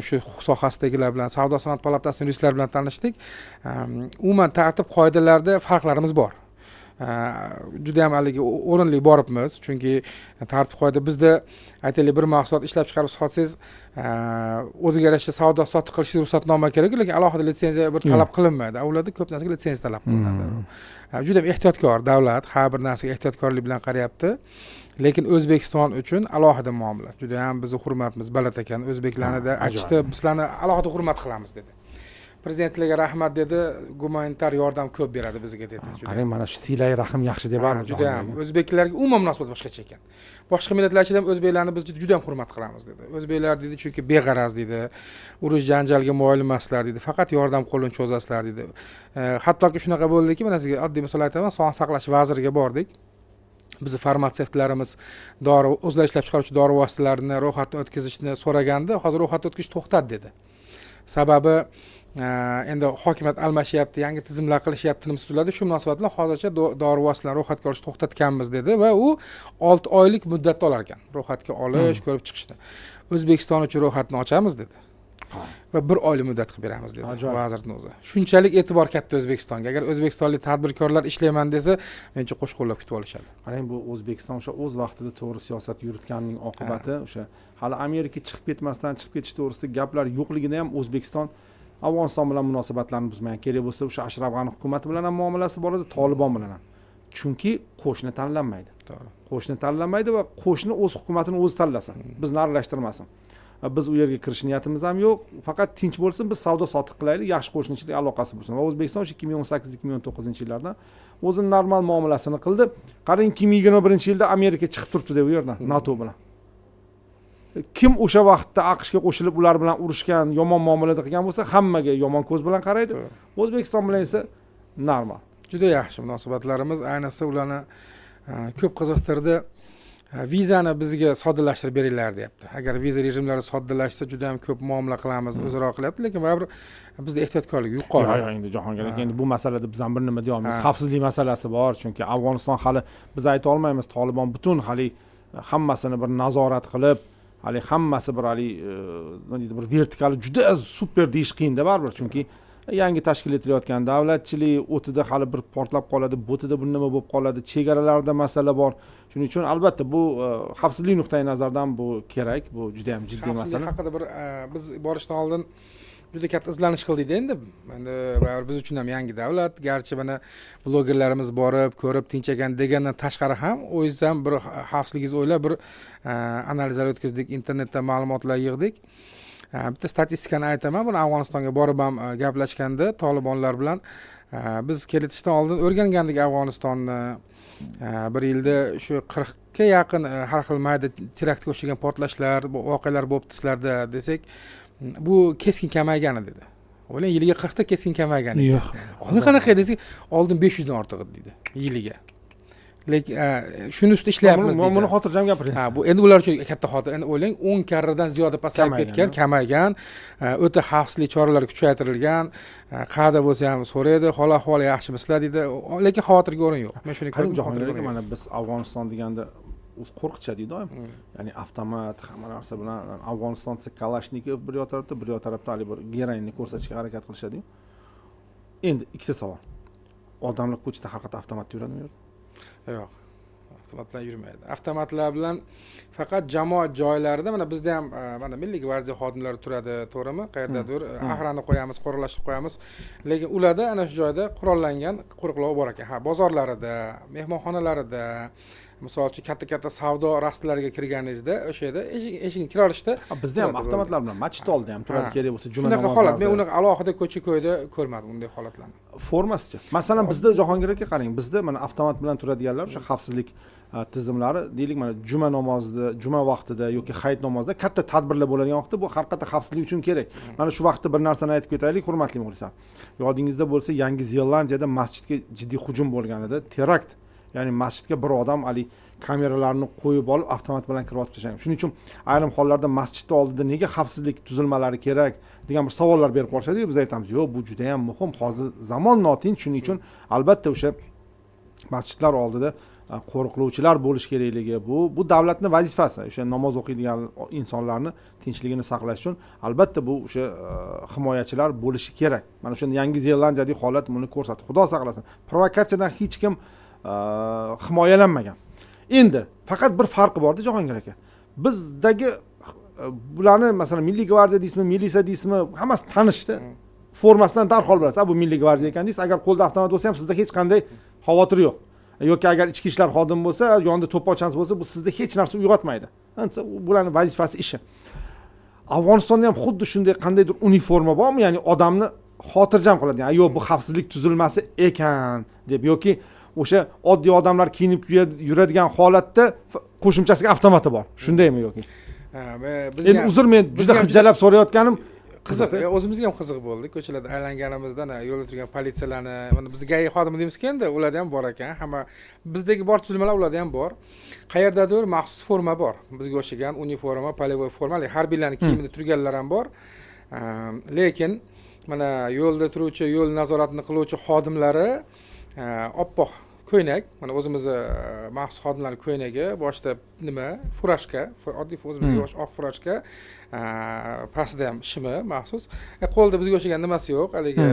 shu sohasidagilar bilan, savdo sanoat palatasining yuristlar bilan tanishdik. Umuman tartib qoidalarda farqlarimiz bor. Juda ham haligi o'rinli boribmiz, chunki tartib qoida bizda aytaylik bir mahsulot ishlab chiqarib sotsangiz, o'ziga yarasha savdo sotiq qilishga ruxsatnoma kerak, lekin alohida litsenziya bir talab qilinmaydi. Ularda ko'p narsaga litsenziya talab qilinadi. Juda ham ehtiyotkor davlat, har bir narsaga ehtiyotkorlik bilan qarayapti. Lekin O'zbekiston uchun alohida muomala. Juda ham bizning hurmatimiz baland ekan. O'zbeklarni aytishdi, bizlarni alohida hurmat qilamiz dedi. Prezidentlarga rahmat dedi, gumanitar yordam ko'p beradi bizga dedi. Qarang, mana shu silay rahim yaxshi deb ham. Juda ham o'zbeklarga umuman munosabat boshqacha ekan. Boshqa millatlar ichida ham o'zbeklarni biz juda ham hurmat qilamiz dedi. O'zbeklar dedi, chunki beg'araz dedi, urush janjalga moyil emaslar dedi, faqat yordam qo'lini cho'zasizlar dedi. Hattoki shunaqa bo'ldiki, mana sizga oddiy misol aytaman, sog'liqni saqlash vaziriga bordik. Bizi farmatsevtlarimiz o'zlari ishlab chiqaruvchi dori vositalarini ro'yxatdan o'tkazishni so'raganda, hozir ro'yxatdan o'tkazish to'xtadi dedi. Sababi endi hokimiyat almashyapti, yangi tizimlar qilishyapti nimasilarda, shu munosabat bilan hozircha dori vositalarini ro'yxatga olishni to'xtatganmiz dedi va u 6 oylik muddatda olar ekan ro'yxatga olish, ko'rib chiqishni. O'zbekiston uchun ro'yxatni ochamiz dedi. Va 1 oylik muddat qilib beramiz dedi vazirning o'zi. Shunchalik e'tibor katta O'zbekistonga. Agar o'zbekistonlik tadbirkorlar ishlayman desa, mencha qo'shqo'llab kutib olishadi. Qarang, bu O'zbekiston o'sha o'z vaqtida to'g'ri siyosat yuritganining oqibati, o'sha hali Amerika chiqib ketmasdan chiqib ketish to'g'risida gaplar yo'qligida ham O'zbekiston Afg'oniston bilan munosabatlarni buzmagan. Kerak bo'lsa, o'sha Ashraf G'ani hukumati bilan ham muomalasi bor edi, Tolibon bilan ham. Chunki qo'shni tanlanmaydi. To'g'ri. Qo'shni tanlanmaydi va qo'shni o'z hukumatini o'zi tanlasa, bizni aralashtirmasin. Biz u yerga kirish niyatimiz ham yo'q. Faqat tinch bo'lsin, biz savdo sotiq qilaylik, yaxshi qo'shnichilik aloqasi bo'lsin. Va O'zbekiston 2018-2019-yillarda o'zining normal muomalasini qildi. Qarang, 2021-yilda Amerika chiqib turibdi deb u yerdan NATO bilan. Kim o'sha vaqtda AQShga qo'shilib ular bilan urushgan, yomon muomalada qilgan bo'lsa, hammaga yomon ko'z bilan qaraydi. O'zbekiston bilan esa normal. Juda yaxshi munosabatlarimiz, ayniqsa ularni ko'p qiziqtirdi. Vizani bizga soddalashtirib beringlar deyapti. Agar viza rejimlari soddalashsa juda ham ko'p muomala qilamiz, o'zaro qilyapti, lekin baribir bizda ehtiyotkorlik yuqori. Yo'q, endi Jahongir aka, endi bu masalada biz ham bir nima deyamiz. Xavfsizlik masalasi bor, chunki Afg'oniston hali biz ayta olmaymiz, Tolibon butun hali hammasini bir nazorat qilib, hali hammasi bir hali nima deydi, bir vertikali juda super deyish qiyin-da baribir, chunki yangi tashkil etilayotgan davlatchilik o'tida hali bir portlab qoladi, bo'tida bir nima bo'lib qoladi, chegaralarda masala bor. Shuning uchun albatta bu xavfsizlik nuqtai nazaridan bu kerak, bu juda ham jiddiy masala. Xavfsizlik haqida bir biz borishdan oldin juda katta izlanish qildik endi. Endi baribir biz uchun ham yangi davlat, garchi mana blogerlarimiz borib, ko'rib, tinchagan degandan tashqari ham o'zingiz ham bir xavfsizligingizni o'ylab bir analizlar o'tkazdik, internetda ma'lumotlar yig'dik. Bitta statistikani aytaman, buni Afg'onistonga borib ham gaplashganda Tolibonlar bilan biz kelishdan oldin o'rgangandik Afg'onistonni. Bir yilda shu 40 ga yaqin har xil mayda teraktga o'xshagan portlashlar, voqealar bo'libdi sizlarda desak, bu keskin kamaygan dedi. O'ylang, yiliga 40 ta keskin kamaygan ekan. Yo'q. Oldin qanaqa edi desak, oldin 500 dan ortiq edi dedi yiliga. Lekin shuni ustida ishlayapmiz deydi. Buni xotirjam gapiring. Bu endi ular uchun katta xotir. Endi o'ylang, 10 karradan ziyoda pasayib ketgan, kamaygan, o'ta xavfsizlik choralari kuchaytirilgan, qayerda bo'lsa ham so'raydi, hol-ahvol yaxshimisizlar deydi, lekin xavotirga o'rin yo'q. Men shuni ko'rib Jahongir, mana biz Afg'oniston deganda o'z qo'rqitadi doim. Ya'ni avtomat hamma narsa bilan Afg'oniston desa Kalashnikov bir tarafda, bir tarafda hali bir geroinni ko'rsatishga harakat qilishadi. Endi ikkita savol. Odamlar ko'chada har qanday avtomat yuradimi? Yo'q. Avtomatlar yurmaydi. Avtomatlar bilan faqat jamoat joylarida, mana bizda ham mana Milliy gvardiya xodimlari turadi, to'g'rimi? Qayerdadir ahrani qo'yamiz, qo'riqlashni qo'yamiz. Lekin ularda ana shu joyda qurollangan qo'riqlov bor ekan. Bozorlarida, mehmonxonalarida, misol uchun katta savdo rastlariga kirganingizda o'sha yerda eshikni kira olishda bizda ham avtomatlar bilan masjid oldida ham turadi, kerak bo'lsa juma namozlarida. Shunaqa holat, men uni alohida ko'cha-ko'yda ko'rmadim bunday holatlarni. Formasicha. Masalan, bizda Jahongir aka qarang, bizda mana avtomat bilan turadiganlar o'sha xavfsizlik tizimlari, deylik mana juma namozida, juma vaqtida yoki hayit namozida katta tadbirlar bo'ladigan vaqtda bu har qanday xavfsizlik uchun kerak. Mana shu vaqtda bir narsani aytib ketaylik, hurmatli muxlislar. Yodingizda bo'lsa, Yangi Zelandiyada masjidga jiddiy hujum bo'lganida, terakt, ya'ni masjidga bir odam ali kameralarni qo'yib olib avtomat bilan kirib tashlagan. Shuning uchun ayrim hollarda masjidning oldida nega xavfsizlik tuzilmalari kerak degan bir savollar berib qolishadi. Biz aytamiz, yo'q, bu juda ham muhim. Hozir zamon notinch, shuning uchun albatta o'sha masjidlar oldida qo'riqlovchilar bo'lish kerakligi, bu davlatning vazifasi. O'sha namoz o'qiydigan insonlarni tinchligini saqlash uchun albatta bu o'sha himoyachilar bo'lishi kerak. Mana o'sha Yangi Zelandiyadagi holat buni ko'rsatdi. Xudo saqlasin. Provokatsiyadan hech kim himoyalanmagan. Endi faqat bir farqi borda Jahongir aka. Bizdagi bularni masalan Milliy gvardiya deysizmi, militsiya deysizmi, hammasi tanishdi. Formasidan darhol bilasiz. Bu Milliy gvardiya ekan deysiz, agar qo'lda avtomat bo'lsa ham sizda hech qanday xavotir yo'q. Yoki agar ichki ishlar xodimi bo'lsa, yonida to'pponchangiz bo'lsa, bu sizda hech narsa uyg'otmaydi. Bularning vazifasi ishi. Afg'onistonda ham xuddi shunday qandaydir uniforma bormi? Ya'ni odamni xotirjam qiladi. Ya'ni yo'q, bu xavfsizlik tuzilmasi ekan deb yoki o'sha oddiy odamlar kiyinib yuradigan holatda qo'shimchasiga avtomati bor. Shundaymi yoki? Endi uzr, men juda xijalab so'rayotganim qiziq. O'zimizga ham qiziq bo'ldi. Ko'chalarda aylanganimizda yo'lda turgan politsiyalarni, mana biz GAI xodimi deymiz-ku endi, ularda ham bor ekan. Hamma bizdagi bor tuzilmalar ularda ham bor. Qayerdadir maxsus forma bor. Bizga o'xshagan uniforma, polavoy forma, harbiylarning kiyimida turganlar ham bor. Lekin mana yo'lda turuvchi, yo'l nazoratini qiluvchi xodimlari oppoq ko'ynak, mana o'zimizni maxsus xodimlar ko'ynagi, boshida nima, furashka, oddiy o'zimizga o'xshash oq furashka, pastida ham shimi maxsus. Qo'lda bizga o'xshagan nimasi yo'q, haligi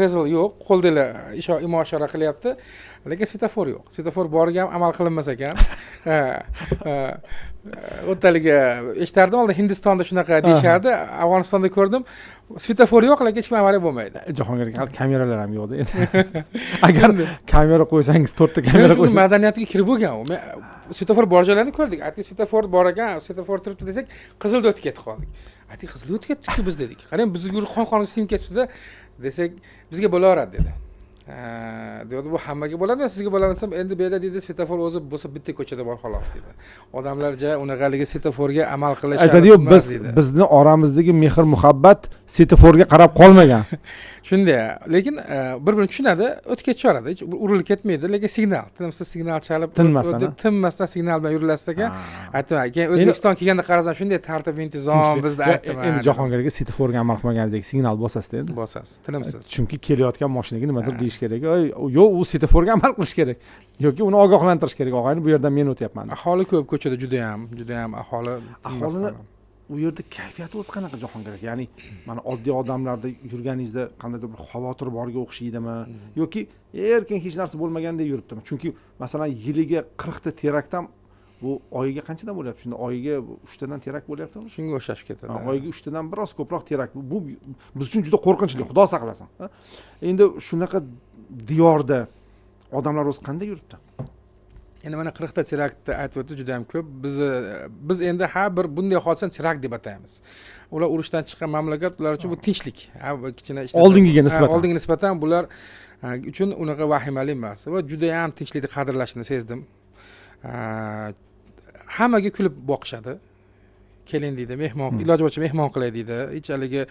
jezl yo'q, qo'lda imo ishora qilyapti. Lekin svetofor yo'q. Svetofor boriga ham amal qilinmas ekan. O'taligi eshtardim, oldin Hindistonda shunaqa deyishardi, Afg'onistonda ko'rdim. Svetofor yo'q, lekin hech kim avariya bo'lmaydi. Jahongir aka, kameralar ham yo'qda endi. Agar kamera qo'ysangiz, 4 ta kamera qo'ysangiz. Madaniyatga kirib bo'lgan u. Svetofor bor joylarni ko'rdik. Aytdik, svetofor bor ekan, svetofor turibdi desak, qizilda o'tib ketib qoldik. Aytdik, qizilda o'tib ketdik-ku biz dedik. Qarang, bizga qon-qonga sinib ketibdi desak, bizga bo'laveradi dedi. Dedi, bu hammaga bo'ladimi, sizga bo'ladimi desam, endi bu yerda dedi, svetofor o'zi bo'lsa bitta ko'chada bor xolos dedi. Odamlarga unaqaligi svetoforga amal qilish aytadi-yu, bizni oramizdagi mehr muhabbat svetoforga qarab qolmagan. Shunday, lekin bir-birini tushunadi, o'tib ketishadi, hech urilib ketmaydi, lekin signal, tinimsiz signal chalib, tinmasdan signal bilan yurilasiz ekan. Aytdim, keyin O'zbekiston kelganda qarasam shunday tartib intizom bizda aytdim. Endi Jahongir aka svetoforga amal qilmaganingizdek signal bosasiz endi. Bosasiz, tinimsiz. Chunki kelayotgan mashinaga nimadir deyish kerak. Yo'q, u svetoforga amal qilish kerak yoki uni ogohlantirish kerak. Og'ayni, bu yerdan men o'tyapman. Aholi ko'p ko'chada, juda ham aholini u yerda kayfiyati o'zi qanaqa Jahongir aka? Ya'ni mana oddiy odamlarda yurganingizda qandaydir bir xavotir borga o'xshaydimi yoki erkin hech narsa bo'lmagandek yuribdimi? Chunki masalan yiliga 40 ta terakt ham bu oyiga qanchadan bo'lyapti? Shunda oyiga 3 tadan terakt bo'lyaptimi? Shunga o'xshashib ketadi. Oyiga 3 tadan biroz ko'proq terakt. Bu biz uchun juda qo'rqinchli, Xudo saqlasin. Endi shunaqa diyorda odamlar o'zi qanday yuribdi? Endi mana 40 ta teraktni aytib o'tdi, juda ham ko'p. Biz endi har bir bunday hodisani terakt deb ataymiz. Ular urushdan chiqqan mamlakat, ular uchun bu tinchlik. Kichkina oldinga nisbatan bular uchun unaqa vahimali emas va juda ham tinchlikni qadrlashini sezdim. Hammaga kulib boqishadi. Keling deydi, mehmon, iloji boricha mehmon qilay deydi. Hech haligi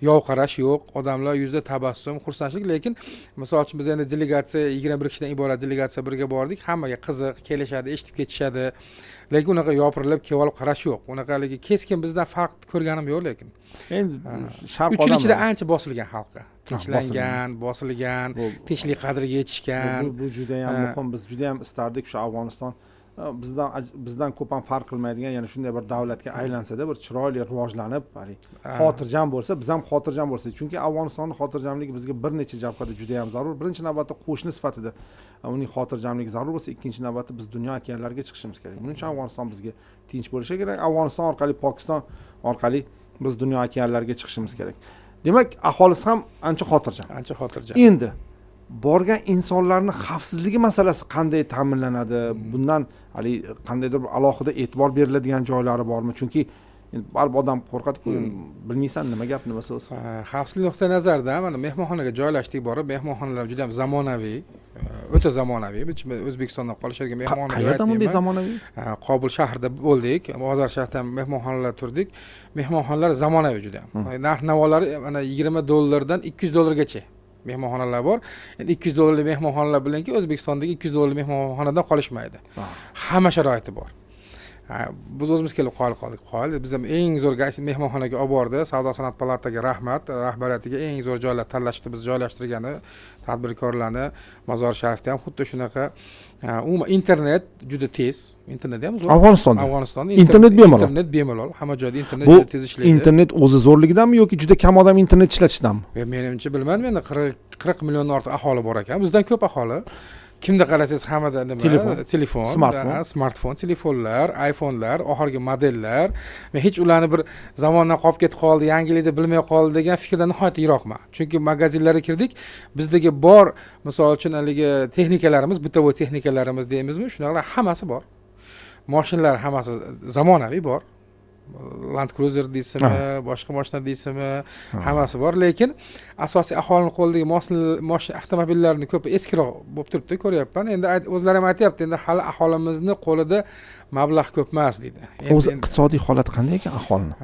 yov qarash yo'q. Odamlar yuzida tabassum, xursandchilik, lekin misol uchun biz endi delegatsiya 21 kishidan iborat delegatsiya birga bordik. Hammaga qiziq, kelishadi, eshitib ketishadi. Lekin unaqa yopirilib, kelib olib qarash yo'q. Unaqa haligi keskin bizdan farq ko'rganim yo'q lekin. Endi sharq odamlar 3 yil ichida ancha bosilgan xalqqa. Tinchlangan, bosilgan, tinchlik qadriga yetishgan. Bu juda ham muhim. Biz juda ham istardik shu Afg'oniston bizdan ko'p ham farq qilmaydigan, ya'ni shunday bir davlatga aylansa-da, bir chiroyli rivojlanib, xotirjam bo'lsa, biz ham xotirjam bo'lsak. Chunki Afg'onistonning xotirjamligi bizga bir necha jabhada juda ham zarur. Birinchi navbatda qo'shni sifatida uning xotirjamligi zarur bo'lsa, ikkinchi navbatda biz dunyo okeanlariga chiqishimiz kerak. Buning uchun Afg'oniston bizga tinch bo'lishi kerak. Afg'oniston orqali Pokiston orqali biz dunyo okeanlariga chiqishimiz kerak. Demak, aholisi ham ancha xotirjam. Endi borgan insonlarning xavfsizligi masalasi qanday ta'minlanadi? Bundan hali qandaydir bir alohida e'tibor beriladigan joylari bormi? Chunki baribir odam qo'rqadi-ku, bilmaysan nima gap, nima so'z. Xavfsizlik nuqtai nazaridan mana mehmonxonaga joylashdik, borib mehmonxonalar juda ham zamonaviy, o'ta zamonaviy. Biz O'zbekistondan qolishadigan mehmonxonalar. Qayerda bunday zamonaviy? Qobul shahrida bo'ldik, Bozor shahrida mehmonxonalar turdik. Mehmonxonalar zamonaviy juda ham. Narx-navolari mana $20 dan $200 mehmonxonalar bor. Endi $200 mehmonxonalar bilanki O'zbekistondagi $200 mehmonxonadan qolishmaydi. Hamma sharoiti bor. Biz o'zimiz kelib qoldik. Biz ham eng zo'r mehmonxonaga olib bordi. Savdo sanoat palatasiga rahmat, rahbariyatiga eng zo'r joylar tanlashdi, biz joylashtirgani, tadbirkorlarni, Mozor Sharifda ham xuddi shunaqa. Umuman internet juda tez. Internet ham zo'r. Afg'onistonda internet bemalol. Internet bemalol. Hamma joyda internet Bu juda tez ishlaydi. internet o'zi zo'rligidanmi yoki juda kam odam internet ishlatishdanmi? Menimcha bilmadim, endi 40 milliondan ortiq aholi bor ekan. Bizdan ko'p aholi. Kimda qarasangiz hammada nima? Telefon, smartfon, telefonlar, iPhone'lar, oxirgi modellar. Men hech ularni bir zamondan qolib ketib qoldi, yangilikda bilmay qoldi degan fikrdan nihoyatda yiroqman. Chunki magazinlarga kirdik, bizdagi bor, misol uchun haligi texnikalarimiz, bitovoy texnikalarimiz deymizmi, shunaqa hammasi bor. Mashinalar hammasi zamonaviy bor. Land Cruiser deysizmi, boshqa mashina deysizmi, hammasi bor, lekin asosiy aholining qo'lidagi mashina avtomobillarning ko'pi eskiroq bo'lib turibdi, ko'ryapman. Endi o'zlari ham aytayapti, endi hali aholimizni qo'lida mablag' ko'p emas deydi. O'zi iqtisodiy holati qanday ekan aholini?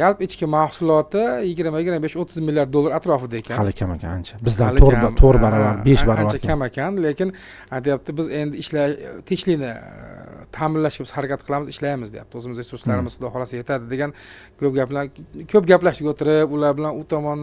Yalp ichki mahsuloti 20-25-30 milliard dollar atrofida ekan. Hali kam ekan ancha. Bizdan 4 barobar, 5 barobar. Ancha kam ekan, lekin aytayapti, biz endi tinchlikni ta'minlashga biz harakat qilamiz, ishlaymiz deyapti. O'zimiz resurslarimiz xudo xolasa yetadi degan ko'p gaplashdik o'tirib, ular bilan u tomondan